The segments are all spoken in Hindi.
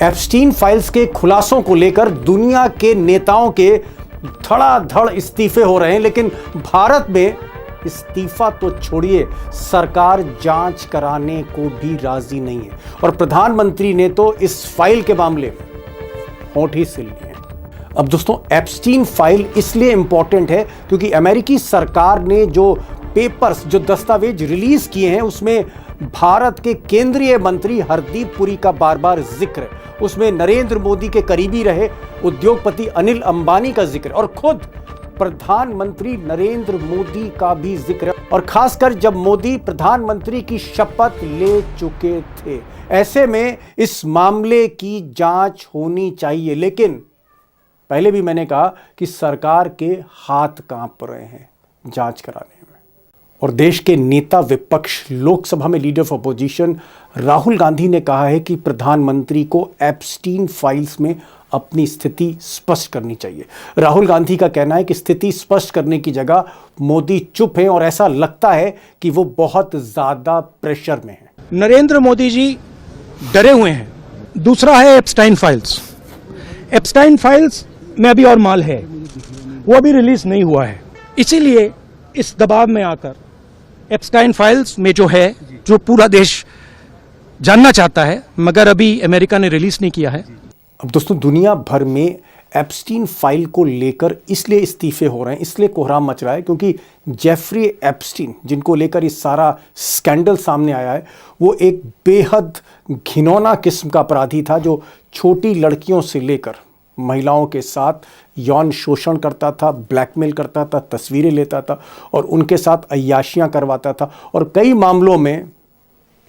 एप्स्टीन फाइल्स के खुलासों को लेकर दुनिया के नेताओं के धड़ाधड़ इस्तीफे हो रहे हैं, लेकिन भारत में इस्तीफा तो छोड़िए, सरकार जांच कराने को भी राजी नहीं है। और प्रधानमंत्री ने तो इस फाइल के मामले में होंठ ही सिल लिए हैं। अब दोस्तों, एप्स्टीन फाइल इसलिए इंपॉर्टेंट है क्योंकि अमेरिकी सरकार ने जो पेपर्स, जो दस्तावेज रिलीज किए हैं, उसमें भारत के केंद्रीय मंत्री हरदीप पुरी का बार बार जिक्र है। उसमें नरेंद्र मोदी के करीबी रहे उद्योगपति अनिल अंबानी का जिक्र है और खुद प्रधानमंत्री नरेंद्र मोदी का भी जिक्र है, और खासकर जब मोदी प्रधानमंत्री की शपथ ले चुके थे। ऐसे में इस मामले की जांच होनी चाहिए, लेकिन पहले भी मैंने कहा कि सरकार के हाथ कांप रहे हैं जांच कराने में। और देश के नेता विपक्ष, लोकसभा में leader of opposition Rahul Gandhi ने कहा है कि प्रधानमंत्री को एप्स्टीन फाइल्स में अपनी स्थिति स्पष्ट करनी चाहिए। राहुल गांधी का कहना है कि स्थिति स्पष्ट करने की जगह मोदी चुप हैं और ऐसा लगता है कि वो बहुत ज्यादा प्रेशर में हैं। नरेंद्र मोदी जी डरे हुए हैं। दूसरा है एप्स्टाइन फाइल्स। एप्स्टाइन फाइल्स में अभी और माल है, वो अभी रिलीज नहीं हुआ है। इसीलिए इस दबाव में आकर एप्स्टाइन फाइल्स में जो है, जो पूरा देश जानना चाहता है, मगर अभी अमेरिका ने रिलीज नहीं किया है। अब दोस्तों, दुनिया भर में एप्स्टीन फाइल को लेकर इसलिए इस्तीफे हो रहे हैं, इसलिए कोहराम मच रहा है क्योंकि जेफरी एप्स्टीन, जिनको लेकर ये सारा स्कैंडल सामने आया है, वो एक बेहद घिनौना किस्म का अपराधी था जो छोटी लड़कियों से लेकर महिलाओं के साथ यौन शोषण करता था, ब्लैकमेल करता था, तस्वीरें लेता था और उनके साथ अय्याशियां करवाता था। और कई मामलों में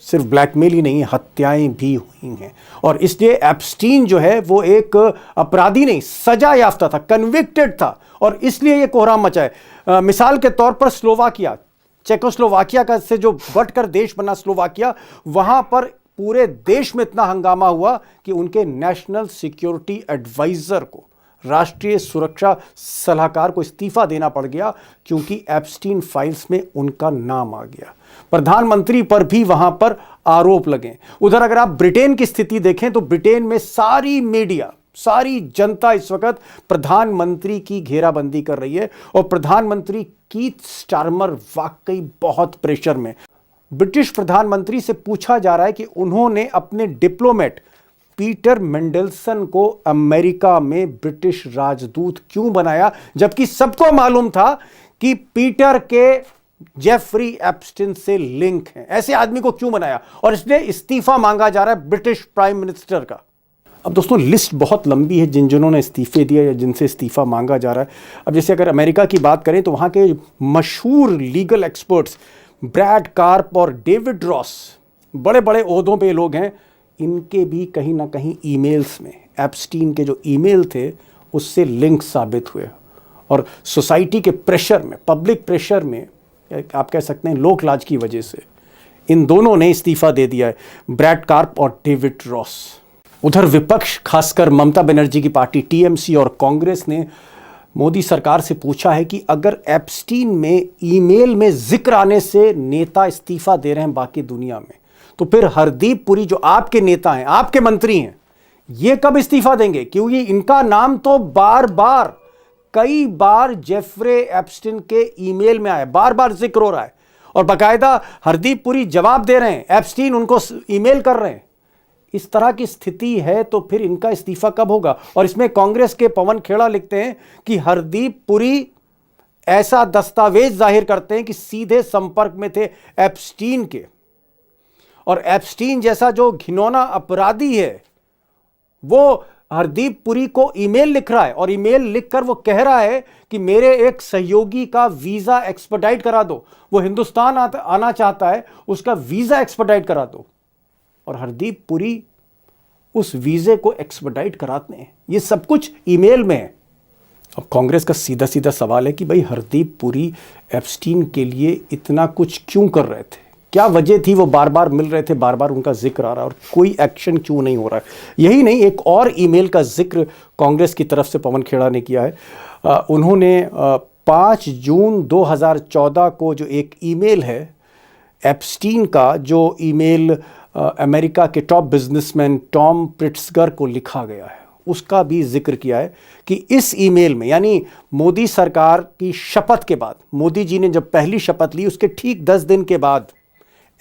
सिर्फ ब्लैकमेल ही नहीं, हत्याएं भी हुई हैं। और इसलिए एप्स्टीन जो है वो एक अपराधी नहीं, सजा याफ्ता था, कन्विक्टेड था, और इसलिए ये कोहराम मचा है। मिसाल के तौर पर स्लोवाकिया, चेकोस्लोवाकिया का से जो बटकर देश बना स्लोवाकिया, वहां पर पूरे देश में इतना हंगामा हुआ कि उनके नेशनल सिक्योरिटी एडवाइजर को, राष्ट्रीय सुरक्षा सलाहकार को इस्तीफा देना पड़ गया क्योंकि एप्स्टीन फाइल्स में उनका नाम आ गया। प्रधानमंत्री पर भी वहां पर आरोप लगे। उधर अगर आप ब्रिटेन की स्थिति देखें तो ब्रिटेन में सारी मीडिया, सारी जनता इस वक्त प्रधानमंत्री की घेराबंदी कर रही है और प्रधानमंत्री कीथ स्टारमर वाकई बहुत प्रेशर में। ब्रिटिश प्रधानमंत्री से पूछा जा रहा है कि उन्होंने अपने डिप्लोमेट पीटर मेंडलसन को अमेरिका में ब्रिटिश राजदूत क्यों बनाया, जबकि सबको मालूम था कि पीटर के जेफरी एप्स्टीन से लिंक है। ऐसे आदमी को क्यों बनाया, और इसलिए इस्तीफा मांगा जा रहा है ब्रिटिश प्राइम मिनिस्टर का। अब दोस्तों, लिस्ट बहुत लंबी है जिन्होंने इस्तीफे दिए या जिनसे इस्तीफा मांगा जा रहा है। अब जैसे अगर अमेरिका की बात करें तो वहां के मशहूर लीगल एक्सपर्ट्स ब्रैड कार्प और डेविड रॉस, बड़े बड़े ओहदों पे लोग हैं, इनके भी कहीं ना कहीं ईमेल्स में एप्स्टीन के जो ईमेल थे उससे लिंक साबित हुए। और सोसाइटी के प्रेशर में, पब्लिक प्रेशर में, आप कह सकते हैं लोकलाज की वजह से, इन दोनों ने इस्तीफा दे दिया है, ब्रैड कार्प और डेविड रॉस। उधर विपक्ष, खासकर ममता बनर्जी की पार्टी टीएमसी और कांग्रेस ने मोदी सरकार से पूछा है कि अगर एप्स्टीन में ईमेल में जिक्र आने से नेता इस्तीफा दे रहे हैं बाकी दुनिया में, तो फिर हरदीप पुरी जो आपके नेता हैं, आपके मंत्री हैं, ये कब इस्तीफा देंगे? क्योंकि इनका नाम तो बार बार, कई बार जेफरी एप्स्टीन के ईमेल में आया, बार बार जिक्र हो रहा है और बाकायदा हरदीप पुरी जवाब दे रहे हैं, एप्स्टीन उनको ईमेल कर रहे हैं। इस तरह की स्थिति है तो फिर इनका इस्तीफा कब होगा? और इसमें कांग्रेस के पवन खेड़ा लिखते हैं कि हरदीप पुरी ऐसा दस्तावेज जाहिर करते हैं कि सीधे संपर्क में थे एप्स्टीन के, और एप्स्टीन जैसा जो घिनौना अपराधी है वो हरदीप पुरी को ईमेल लिख रहा है, और ईमेल लिखकर वो कह रहा है कि मेरे एक सहयोगी का वीजा एक्सपेडाइट करा दो, वो हिंदुस्तान आना चाहता है, उसका वीजा एक्सपेडाइट करा दो, और हरदीप पुरी उस वीजे को एक्सपेडाइट कराते हैं। ये सब कुछ ईमेल में है। अब कांग्रेस का सीधा सीधा सवाल है कि भाई हरदीप पुरी एप्स्टीन के लिए इतना कुछ क्यों कर रहे थे, क्या वजह थी? वो बार बार मिल रहे थे, बार बार उनका जिक्र आ रहा है और कोई एक्शन क्यों नहीं हो रहा है? यही नहीं, एक और ईमेल का जिक्र कांग्रेस की तरफ से पवन खेड़ा ने किया है। उन्होंने 5 जून 2014 को जो एक ईमेल है एप्स्टीन का, जो ईमेल अमेरिका के टॉप बिजनेसमैन टॉम प्रिट्सगर को लिखा गया है, उसका भी जिक्र किया है कि इस ईमेल में, यानी मोदी सरकार की शपथ के बाद, मोदी जी ने जब पहली शपथ ली उसके ठीक 10 दिन के बाद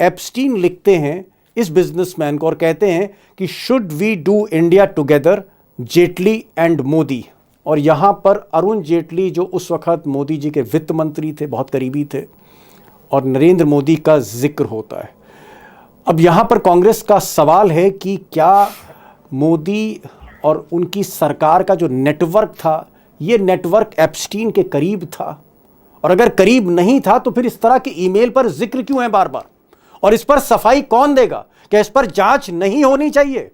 एप्स्टीन लिखते हैं इस बिजनेसमैन को और कहते हैं कि should we do India together, Jaitley and Modi. और यहाँ पर अरुण जेटली जो उस वक्त मोदी जी के वित्त मंत्री थे, बहुत करीबी थे, और नरेंद्र मोदी का जिक्र होता है। अब यहाँ पर कांग्रेस का सवाल है कि क्या मोदी और उनकी सरकार का जो नेटवर्क था, ये नेटवर्क एप्स्टीन के करीब था, और अगर करीब नहीं था तो फिर इस तरह के ईमेल पर जिक्र क्यों है बार बार, और इस पर सफाई कौन देगा? क्या इस पर जांच नहीं होनी चाहिए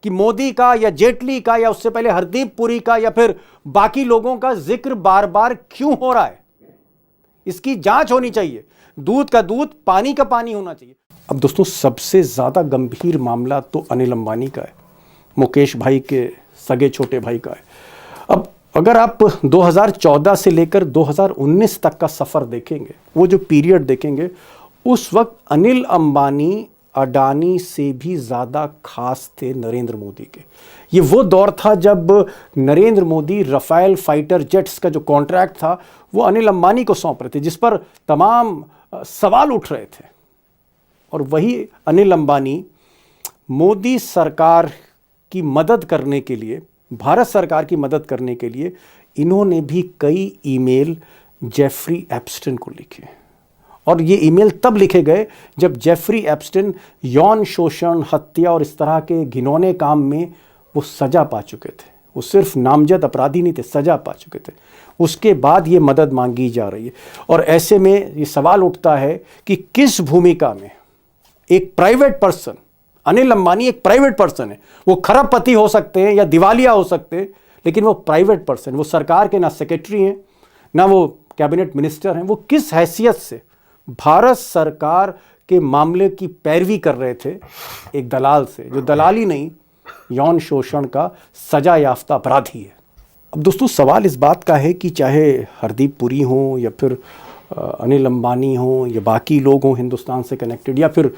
कि मोदी का या जेटली का या उससे पहले हरदीप पुरी का या फिर बाकी लोगों का जिक्र बार बार क्यों हो रहा है? इसकी जांच होनी चाहिए। दूध का दूध, पानी का पानी होना चाहिए। अब दोस्तों, सबसे ज्यादा गंभीर मामला तो अनिल अंबानी का है, मुकेश भाई के सगे छोटे भाई का है। अब अगर आप 2014 से लेकर 2019 तक का सफर देखेंगे, वो जो पीरियड देखेंगे, उस वक्त अनिल अंबानी अडानी से भी ज़्यादा खास थे नरेंद्र मोदी के। ये वो दौर था जब Narendra Modi Rafale fighter jets का जो कॉन्ट्रैक्ट था वो अनिल अंबानी को सौंप रहे थे, जिस पर तमाम सवाल उठ रहे थे। और वही अनिल अंबानी मोदी सरकार की मदद करने के लिए, भारत सरकार की मदद करने के लिए, इन्होंने भी कई ईमेल जेफरी एप्स्टीन को लिखे। और ये ईमेल तब लिखे गए जब जेफरी एप्स्टीन यौन शोषण, हत्या और इस तरह के घिनौने काम में वो सजा पा चुके थे। वो सिर्फ नामजद अपराधी नहीं थे, सजा पा चुके थे। उसके बाद ये मदद मांगी जा रही है। और ऐसे में ये सवाल उठता है कि किस भूमिका में एक प्राइवेट पर्सन, अनिल अंबानी एक प्राइवेट पर्सन है, वो खरबपति हो सकते हैं या दिवालिया हो सकते हैं, लेकिन वो प्राइवेट पर्सन, वो सरकार के ना सेक्रेटरी हैं ना वो कैबिनेट मिनिस्टर हैं, वो किस हैसियत से भारत सरकार के मामले की पैरवी कर रहे थे एक दलाल से, जो दलाली नहीं, यौन शोषण का सजा याफ्ता अपराधी है। अब दोस्तों, सवाल इस बात का है कि चाहे हरदीप पुरी हो या फिर अनिल अंबानी हो या बाकी लोग हों हिंदुस्तान से कनेक्टेड, या फिर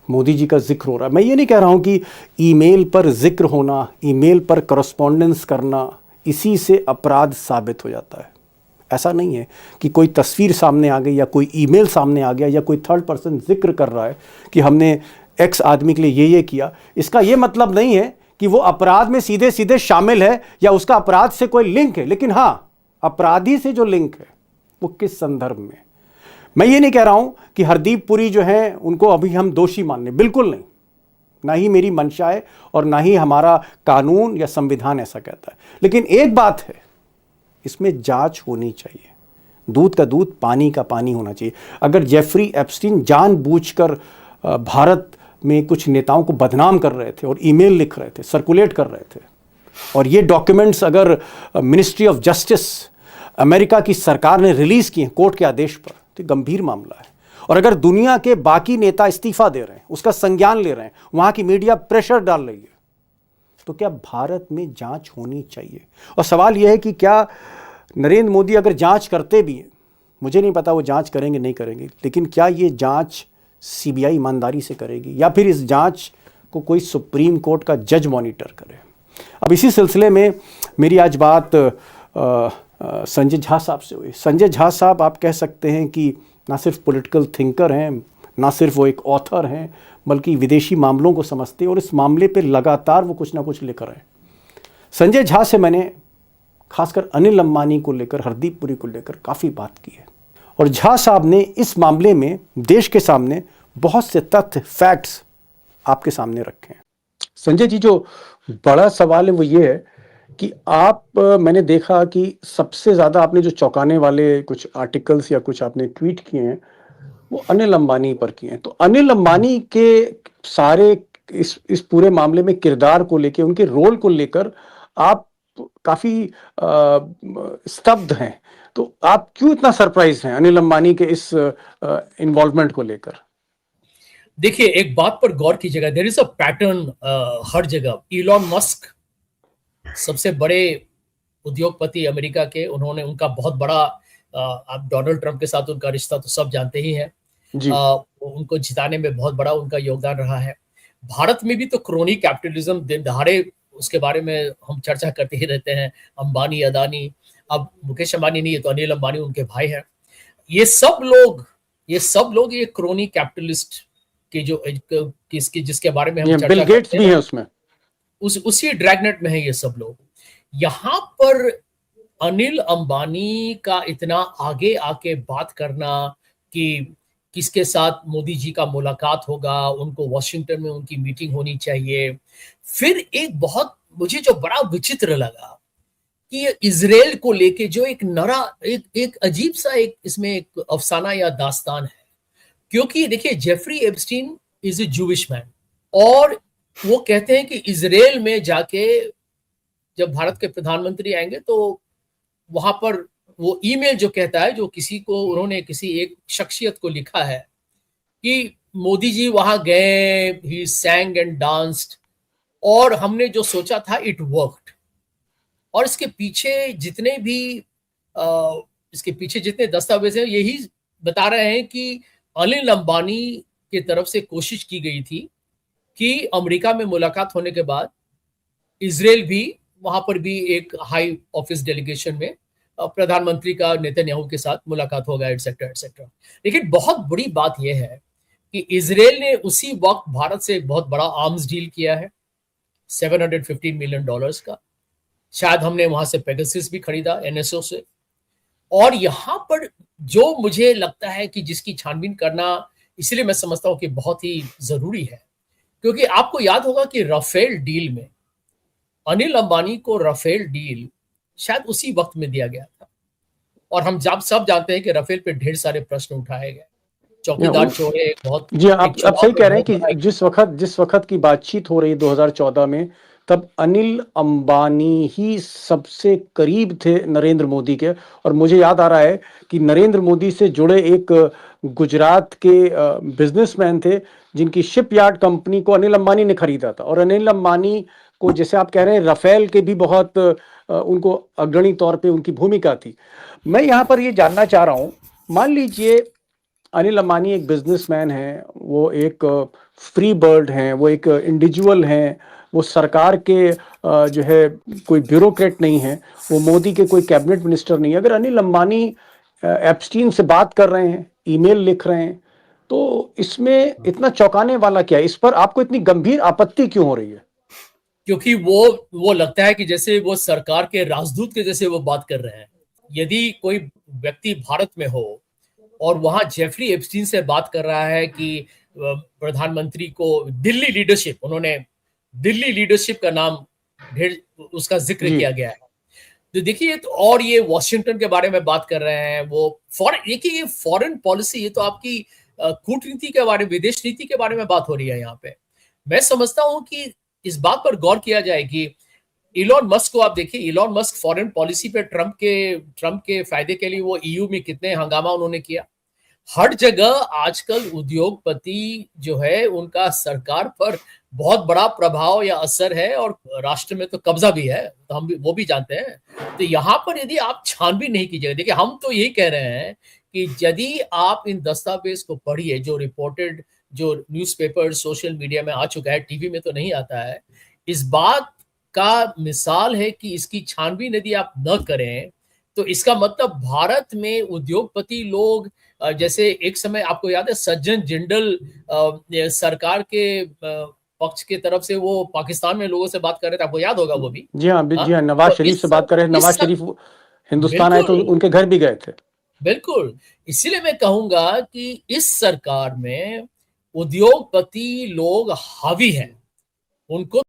मोदी जी का जिक्र हो रहा है, मैं ये नहीं कह रहा हूँ कि ईमेल पर जिक्र होना, ईमेल पर करस्पॉन्डेंस करना, इसी से अपराध साबित हो जाता है। ऐसा नहीं है कि कोई तस्वीर सामने आ गई या कोई ईमेल सामने आ गया या कोई थर्ड पर्सन जिक्र कर रहा है कि हमने एक्स आदमी के लिए ये किया, इसका ये मतलब नहीं है कि वो अपराध में सीधे सीधे शामिल है या उसका अपराध से कोई लिंक है। लेकिन हाँ, अपराधी से जो लिंक है वो किस संदर्भ में। मैं ये नहीं कह रहा हूं कि हरदीप पुरी जो है उनको अभी हम दोषी मानने, बिल्कुल नहीं, ना ही मेरी मंशा है और ना ही हमारा कानून या संविधान ऐसा कहता है। लेकिन एक बात है, इसमें जांच होनी चाहिए। दूध का दूध, पानी का पानी होना चाहिए। अगर जेफरी एप्स्टीन जानबूझकर भारत में कुछ नेताओं को बदनाम कर रहे थे और ईमेल लिख रहे थे, सर्कुलेट कर रहे थे, और ये डॉक्यूमेंट्स अगर मिनिस्ट्री ऑफ जस्टिस अमेरिका की सरकार ने रिलीज किए कोर्ट के आदेश पर, तो गंभीर मामला है। और अगर दुनिया के बाकी नेता इस्तीफा दे रहे हैं, उसका संज्ञान ले रहे हैं, वहां की मीडिया प्रेशर डाल रही है, तो क्या भारत में जांच होनी चाहिए। और सवाल यह है कि क्या नरेंद्र मोदी अगर जांच करते भी हैं, मुझे नहीं पता वो जांच करेंगे नहीं करेंगे, लेकिन क्या ये जांच सीबीआई ईमानदारी से करेगी या फिर इस जांच को कोई सुप्रीम कोर्ट का जज मॉनिटर करे। अब इसी सिलसिले में मेरी आज बात संजय झा साहब से हुई। संजय झा साहब, आप कह सकते हैं कि ना सिर्फ पॉलिटिकल थिंकर हैं, ना सिर्फ वो एक ऑथर हैं, बल्कि विदेशी मामलों को समझते हैं और इस मामले पे लगातार वो कुछ ना कुछ लिख रहे हैं। संजय झा से मैंने खासकर अनिल अंबानी को लेकर, हरदीप पुरी को लेकर काफ़ी बात की है, और झा साहब ने इस मामले में देश के सामने बहुत से तथ्य, फैक्ट्स आपके सामने रखे हैं। संजय जी, जो बड़ा सवाल है वो ये है कि मैंने देखा कि सबसे ज़्यादा आपने जो चौंकाने वाले कुछ आर्टिकल्स या कुछ आपने ट्वीट किए हैं वो अनिल अंबानी पर किए हैं। तो अनिल अंबानी के सारे इस पूरे मामले में किरदार को लेकर, उनके रोल को लेकर आप काफी स्तब्ध हैं। तो आप क्यों इतना सरप्राइज हैं अनिल अंबानी के इस इन्वॉल्वमेंट को लेकर? देखिए, एक बात पर गौर कीजिएगा, देयर इज अ पैटर्न हर जगह। इलॉन मस्क सबसे बड़े उद्योगपति अमेरिका के, उनका बहुत बड़ा, आप डोनाल्ड ट्रंप के साथ उनका रिश्ता तो सब जानते ही हैं। उनको जिताने में बहुत बड़ा उनका योगदान रहा है। भारत में भी तो क्रोनी कैपिटलिज्म दिन दहाड़े, उसके बारे में हम चर्चा करते ही रहते हैं। अंबानी, अदानी, अब मुकेश अंबानी नहीं है तो अनिल अंबानी उनके भाई हैं। ये सब लोग ये क्रोनी कैपिटलिस्ट के जो किसके जिसके बारे में हम बिल चर्चा गेट्स करते भी हैं, हैं उसमें। उसी ड्रैगनेट में है ये सब लोग। यहाँ पर अनिल अंबानी का इतना आगे आके बात करना कि किसके साथ मोदी जी का मुलाकात होगा, उनको वॉशिंगटन में उनकी मीटिंग होनी चाहिए। फिर एक बहुत मुझे जो बड़ा विचित्र लगा कि ये इजराइल को लेके जो एक अजीब सा एक इसमें एक अफसाना या दास्तान है। क्योंकि देखिए, Jeffrey Epstein is a Jewish man, और वो कहते हैं कि इजराइल में जाके जब भारत के प्रधानमंत्री आएंगे तो वहां पर वो ईमेल जो कहता है, जो उन्होंने किसी एक शख्सियत को लिखा है कि मोदी जी वहां गए, ही सैंग एंड डांस्ड, और हमने जो सोचा था इट वर्कड। और इसके पीछे जितने दस्तावेज हैं यही बता रहे हैं कि अनिल अंबानी की तरफ से कोशिश की गई थी कि अमेरिका में मुलाकात होने के बाद इजराइल भी वहां पर भी एक हाई ऑफिस डेलीगेशन में प्रधानमंत्री का नेतन्याहू के साथ मुलाकात होगा, एटसेट्रा एटसेट्रा। लेकिन बहुत बड़ी बात यह है कि इजराइल ने उसी वक्त भारत से एक बहुत बड़ा आर्म्स डील किया है, $715 मिलियन का। शायद हमने वहां से पेगासस भी खरीदा एनएसओ से। और यहां पर जो मुझे लगता है कि जिसकी छानबीन करना, इसलिए मैं समझता हूं कि बहुत ही जरूरी है, क्योंकि आपको याद होगा कि राफेल डील में अनिल अंबानी को राफेल डील शायद उसी वक्त में दिया गया था। और हम सब जानते हैं कि राफेल पे ढेर सारे प्रश्न उठाए गए, चौकीदार चोर है बहुत। जी, आप सही कह रहे हैं कि जिस वक्त की बातचीत हो रही 2014 में, तब अनिल अंबानी ही सबसे करीब थे नरेंद्र मोदी के। और मुझे याद आ रहा है कि नरेंद्र मोदी से जुड़े एक गुजरात के बिजनेसमैन थे जिनकी शिपयार्ड कंपनी को अनिल अंबानी ने खरीदा था। और अनिल अंबानी को, जैसे आप कह रहे हैं, राफेल के भी बहुत उनको अग्रणी तौर पे उनकी भूमिका थी। मैं यहाँ पर ये जानना चाह रहा हूँ, मान लीजिए अनिल अंबानी एक बिजनेसमैन है, वो एक फ्री बर्ड हैं, वो एक इंडिविजुअल हैं, वो सरकार के जो है कोई ब्यूरोक्रेट नहीं है, वो मोदी के कोई कैबिनेट मिनिस्टर नहीं है। अगर अनिल अंबानी एप्स्टीन से बात कर रहे हैं, ईमेल लिख रहे हैं, तो इसमें इतना चौंकाने वाला क्या है? इस पर आपको इतनी गंभीर आपत्ति क्यों हो रही है? क्योंकि वो लगता है कि जैसे वो सरकार के राजदूत के जैसे वो बात कर रहे हैं। यदि कोई व्यक्ति भारत में हो और वहां जेफरी एप्स्टीन से बात कर रहा है कि प्रधानमंत्री को उन्होंने दिल्ली लीडरशिप का नाम ढेर उसका जिक्र किया गया है, तो देखिए, तो और ये वॉशिंगटन के बारे में बात कर रहे हैं। देखिए, ये फॉरेन पॉलिसी, ये तो आपकी कूटनीति के बारे में, विदेश नीति के बारे में बात हो रही है यहाँ पे। मैं समझता हूं कि इस बात पर गौर किया जाए कि इलॉन मस्क को आप देखिए, इलॉन मस्क फॉरेन पॉलिसी पे ट्रम्प के फायदे के लिए वो ईयू में कितने हंगामा उन्होंने किया। हर जगह आजकल उद्योगपति जो है, उनका सरकार पर बहुत बड़ा प्रभाव या असर है, और राष्ट्र में तो कब्जा भी है, तो हम भी वो भी जानते हैं। तो यहाँ पर यदि आप छानबीन नहीं कीजिएगा, देखिए, हम तो यही कह रहे हैं कि यदि आप इन दस्तावेज को पढ़िए, जो रिपोर्टेड, जो न्यूज़पेपर, सोशल मीडिया में आ चुका है, टीवी में तो नहीं आता है, इस बात का मिसाल है कि इसकी छानबीन यदि आप न करें तो इसका मतलब भारत में उद्योगपति लोग, जैसे एक समय आपको याद है सज्जन जिंदल सरकार के पक्ष के तरफ से वो पाकिस्तान में लोगों से बात कर रहे थे, आपको याद होगा वो भी। जी हाँ, जी हाँ, नवाज शरीफ से बात कर रहे हैं। नवाज शरीफ हिंदुस्तान आए तो उनके घर भी गए थे। बिल्कुल, इसीलिए मैं कहूंगा कि इस सरकार में उद्योगपति लोग हावी हैं, उनको